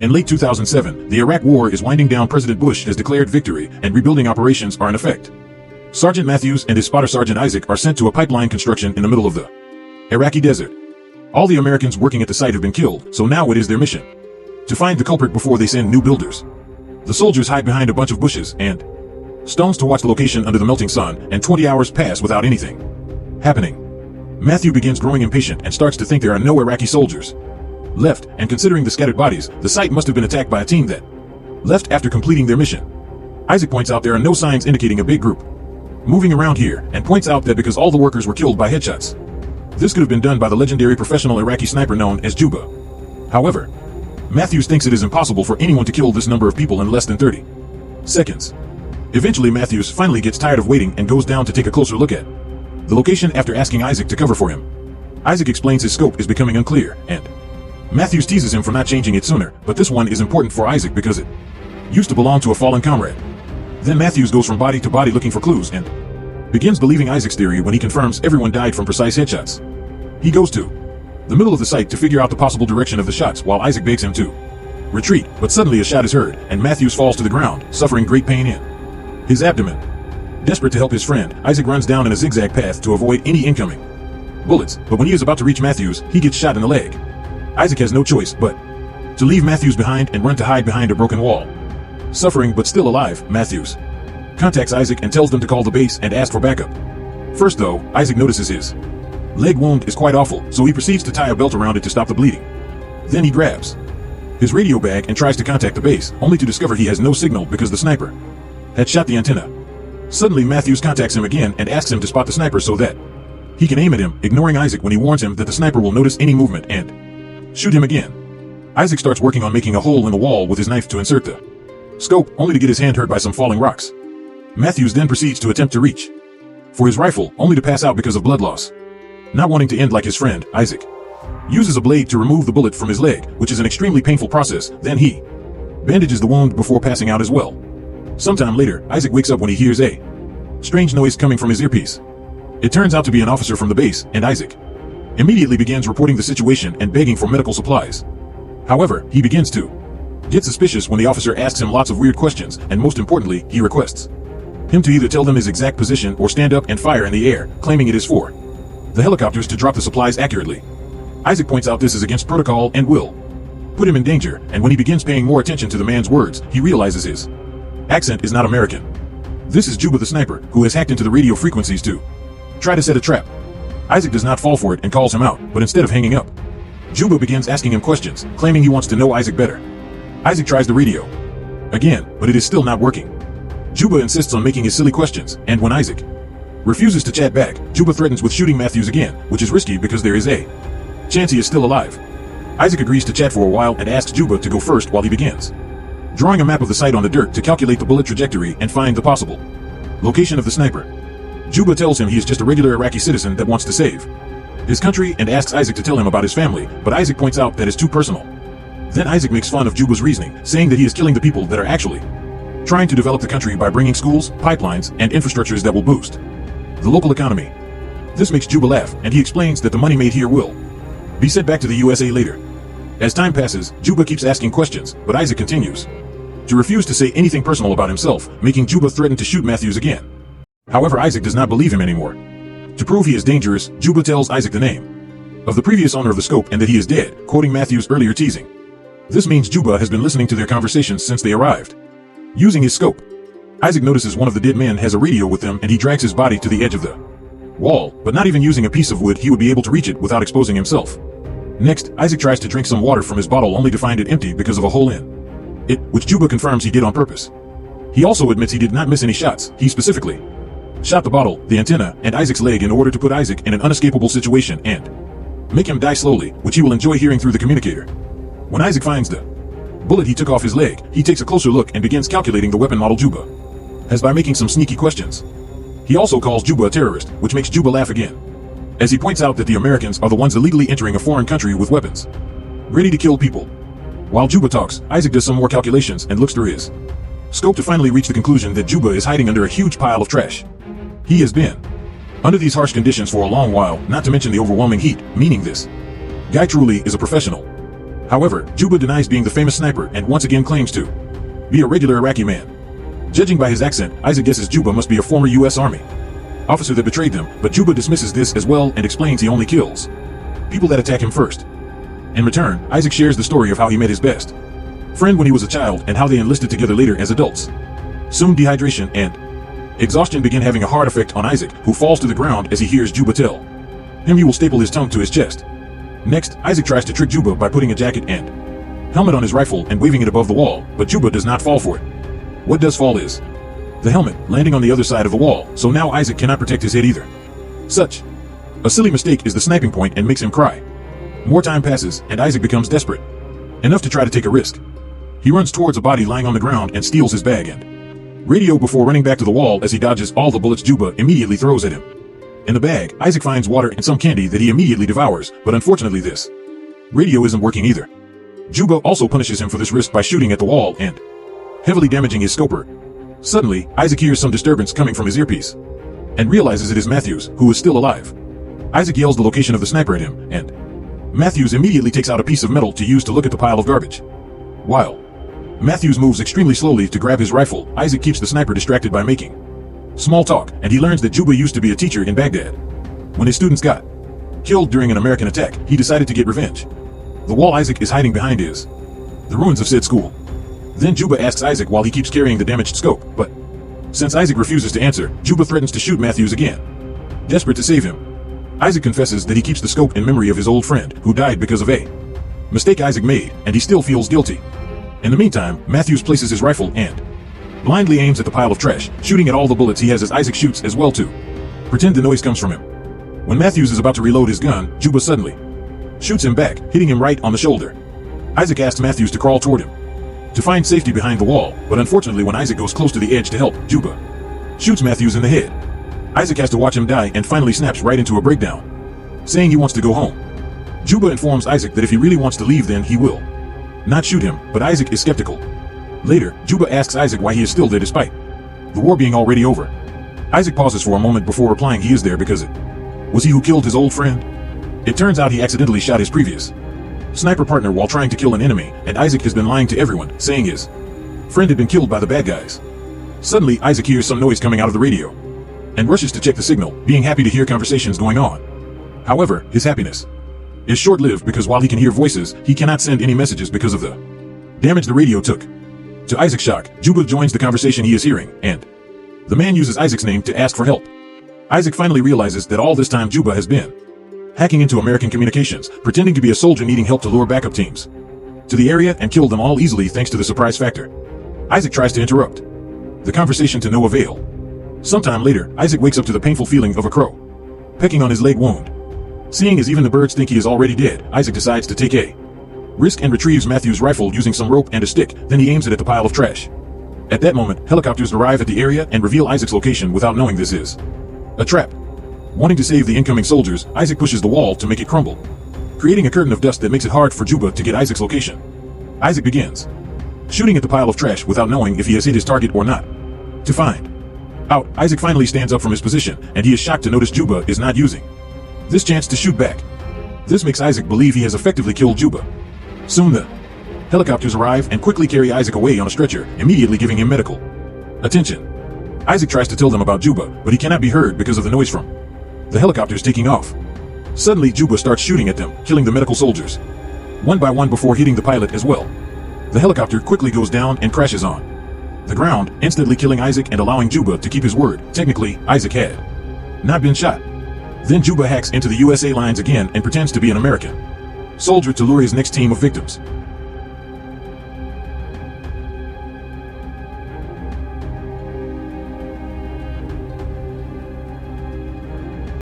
In late 2007, the Iraq War is winding down. President Bush has declared victory, and rebuilding operations are in effect. Sergeant Matthews and his spotter Sergeant Isaac are sent to a pipeline construction in the middle of the Iraqi desert. All the Americans working at the site have been killed, so now it is their mission to find the culprit before they send new builders. The soldiers hide behind a bunch of bushes and stones to watch the location under the melting sun, and 20 hours pass without anything happening. Matthew begins growing impatient and starts to think there are no Iraqi soldiers left, and considering the scattered bodies, the site must have been attacked by a team that left after completing their mission. Isaac points out there are no signs indicating a big group moving around here, and points out that because all the workers were killed by headshots, this could have been done by the legendary professional Iraqi sniper known as Juba. However, Matthews thinks it is impossible for anyone to kill this number of people in less than 30 seconds. Eventually, Matthews finally gets tired of waiting and goes down to take a closer look at the location after asking Isaac to cover for him. Isaac explains his scope is becoming unclear, and Matthews teases him for not changing it sooner, but this one is important for Isaac because it used to belong to a fallen comrade. Then Matthews goes from body to body looking for clues and begins believing Isaac's theory when he confirms everyone died from precise headshots. He goes to the middle of the site to figure out the possible direction of the shots while Isaac begs him to retreat, but suddenly a shot is heard, and Matthews falls to the ground, suffering great pain in his abdomen. Desperate to help his friend, Isaac runs down in a zigzag path to avoid any incoming bullets, but when he is about to reach Matthews, he gets shot in the leg. Isaac has no choice but to leave Matthews behind and run to hide behind a broken wall. Suffering but still alive, Matthews contacts Isaac and tells them to call the base and ask for backup. First though, Isaac notices his leg wound is quite awful, so he proceeds to tie a belt around it to stop the bleeding. Then he grabs his radio bag and tries to contact the base, only to discover he has no signal because the sniper had shot the antenna. Suddenly, Matthews contacts him again and asks him to spot the sniper so that he can aim at him, ignoring Isaac when he warns him that the sniper will notice any movement and shoot him again. Isaac starts working on making a hole in the wall with his knife to insert the scope, only to get his hand hurt by some falling rocks. Matthews then proceeds to attempt to reach for his rifle, only to pass out because of blood loss. Not wanting to end like his friend, Isaac uses a blade to remove the bullet from his leg, which is an extremely painful process. Then he bandages the wound before passing out as well. Sometime later, Isaac wakes up when he hears a strange noise coming from his earpiece. It turns out to be an officer from the base, and Isaac immediately begins reporting the situation and begging for medical supplies. However, he begins to get suspicious when the officer asks him lots of weird questions, and most importantly, he requests him to either tell them his exact position or stand up and fire in the air, claiming it is for the helicopters to drop the supplies accurately. Isaac points out this is against protocol and will put him in danger, and when he begins paying more attention to the man's words, he realizes his accent is not American. This is Juba the sniper, who has hacked into the radio frequencies to try to set a trap. Isaac does not fall for it and calls him out, but instead of hanging up, Juba begins asking him questions, claiming he wants to know Isaac better. Isaac tries the radio again, but it is still not working. Juba insists on making his silly questions, and when Isaac refuses to chat back, Juba threatens with shooting Matthews again, which is risky because there is a chance he is still alive. Isaac agrees to chat for a while and asks Juba to go first while he begins drawing a map of the site on the dirt to calculate the bullet trajectory and find the possible location of the sniper. Juba tells him he is just a regular Iraqi citizen that wants to save his country and asks Isaac to tell him about his family, but Isaac points out that is too personal. Then Isaac makes fun of Juba's reasoning, saying that he is killing the people that are actually trying to develop the country by bringing schools, pipelines, and infrastructures that will boost the local economy. This makes Juba laugh, and he explains that the money made here will be sent back to the USA later. As time passes, Juba keeps asking questions, but Isaac continues to refuse to say anything personal about himself, making Juba threaten to shoot Matthews again. However, Isaac does not believe him anymore. To prove he is dangerous, Juba tells Isaac the name of the previous owner of the scope and that he is dead, quoting Matthews' earlier teasing. This means Juba has been listening to their conversations since they arrived. Using his scope, Isaac notices one of the dead men has a radio with them, and he drags his body to the edge of the wall, but not even using a piece of wood he would be able to reach it without exposing himself. Next, Isaac tries to drink some water from his bottle only to find it empty because of a hole in it, which Juba confirms he did on purpose. He also admits he did not miss any shots. He specifically shot the bottle, the antenna, and Isaac's leg in order to put Isaac in an unescapable situation and make him die slowly, which he will enjoy hearing through the communicator. When Isaac finds the bullet he took off his leg, he takes a closer look and begins calculating the weapon model Juba has by making some sneaky questions. He also calls Juba a terrorist, which makes Juba laugh again, as he points out that the Americans are the ones illegally entering a foreign country with weapons, ready to kill people. While Juba talks, Isaac does some more calculations and looks through his scope to finally reach the conclusion that Juba is hiding under a huge pile of trash. He has been under these harsh conditions for a long while, not to mention the overwhelming heat, meaning this guy truly is a professional. However, Juba denies being the famous sniper and once again claims to be a regular Iraqi man. Judging by his accent, Isaac guesses Juba must be a former U.S. Army officer that betrayed them, but Juba dismisses this as well and explains he only kills people that attack him first. In return, Isaac shares the story of how he met his best friend when he was a child and how they enlisted together later as adults. Soon dehydration and exhaustion begin having a hard effect on Isaac, who falls to the ground as he hears Juba tell him he will staple his tongue to his chest. Next, Isaac tries to trick Juba by putting a jacket and helmet on his rifle and waving it above the wall, but Juba does not fall for it. What does fall is the helmet landing on the other side of the wall, so now Isaac cannot protect his head either. Such a silly mistake is the sniping point and makes him cry. More time passes, and Isaac becomes desperate enough to try to take a risk. He runs towards a body lying on the ground and steals his bag and radio before running back to the wall as he dodges all the bullets Juba immediately throws at him. In the bag, Isaac finds water and some candy that he immediately devours, but unfortunately this radio isn't working either. Juba also punishes him for this risk by shooting at the wall and heavily damaging his scoper. Suddenly, Isaac hears some disturbance coming from his earpiece and realizes it is Matthews, who is still alive. Isaac yells the location of the sniper at him, and Matthews immediately takes out a piece of metal to use to look at the pile of garbage. While Matthews moves extremely slowly to grab his rifle, Isaac keeps the sniper distracted by making small talk, and he learns that Juba used to be a teacher in Baghdad. When his students got killed during an American attack, he decided to get revenge. The wall Isaac is hiding behind is the ruins of said school. Then Juba asks Isaac while he keeps carrying the damaged scope, but since Isaac refuses to answer, Juba threatens to shoot Matthews again. Desperate to save him, Isaac confesses that he keeps the scope in memory of his old friend, who died because of a mistake Isaac made, and he still feels guilty. In the meantime, Matthews places his rifle and blindly aims at the pile of trash, shooting at all the bullets he has as Isaac shoots as well too. Pretend the noise comes from him. When Matthews is about to reload his gun, Juba suddenly shoots him back, hitting him right on the shoulder. Isaac asks Matthews to crawl toward him to find safety behind the wall, but unfortunately when Isaac goes close to the edge to help, Juba shoots Matthews in the head. Isaac has to watch him die and finally snaps right into a breakdown, saying he wants to go home. Juba informs Isaac that if he really wants to leave then he will not shoot him, but Isaac is skeptical. Later, Juba asks Isaac why he is still there despite the war being already over. Isaac pauses for a moment before replying he is there because it was he who killed his old friend. It turns out he accidentally shot his previous sniper partner while trying to kill an enemy, and Isaac has been lying to everyone, saying his friend had been killed by the bad guys. Suddenly, Isaac hears some noise coming out of the radio and rushes to check the signal, being happy to hear conversations going on. However, his happiness is short-lived because while he can hear voices, he cannot send any messages because of the damage the radio took. To Isaac's shock, Juba joins the conversation he is hearing, and the man uses Isaac's name to ask for help. Isaac finally realizes that all this time Juba has been hacking into American communications, pretending to be a soldier needing help to lure backup teams to the area and kill them all easily thanks to the surprise factor. Isaac tries to interrupt the conversation to no avail. Sometime later, Isaac wakes up to the painful feeling of a crow pecking on his leg wound. Seeing as even the birds think he is already dead, Isaac decides to take a risk and retrieves Matthews' rifle using some rope and a stick, then he aims it at the pile of trash. At that moment, helicopters arrive at the area and reveal Isaac's location without knowing this is a trap. Wanting to save the incoming soldiers, Isaac pushes the wall to make it crumble, creating a curtain of dust that makes it hard for Juba to get Isaac's location. Isaac begins shooting at the pile of trash without knowing if he has hit his target or not. To find out, Isaac finally stands up from his position, and he is shocked to notice Juba is not using this chance to shoot back. This makes Isaac believe he has effectively killed Juba. Soon the helicopters arrive and quickly carry Isaac away on a stretcher, immediately giving him medical attention. Isaac tries to tell them about Juba, but he cannot be heard because of the noise from the helicopters taking off. Suddenly, Juba starts shooting at them, killing the medical soldiers one by one before hitting the pilot as well. The helicopter quickly goes down and crashes on the ground, instantly killing Isaac and allowing Juba to keep his word. Technically, Isaac had not been shot. Then Juba hacks into the USA lines again and pretends to be an American soldier to lure his next team of victims.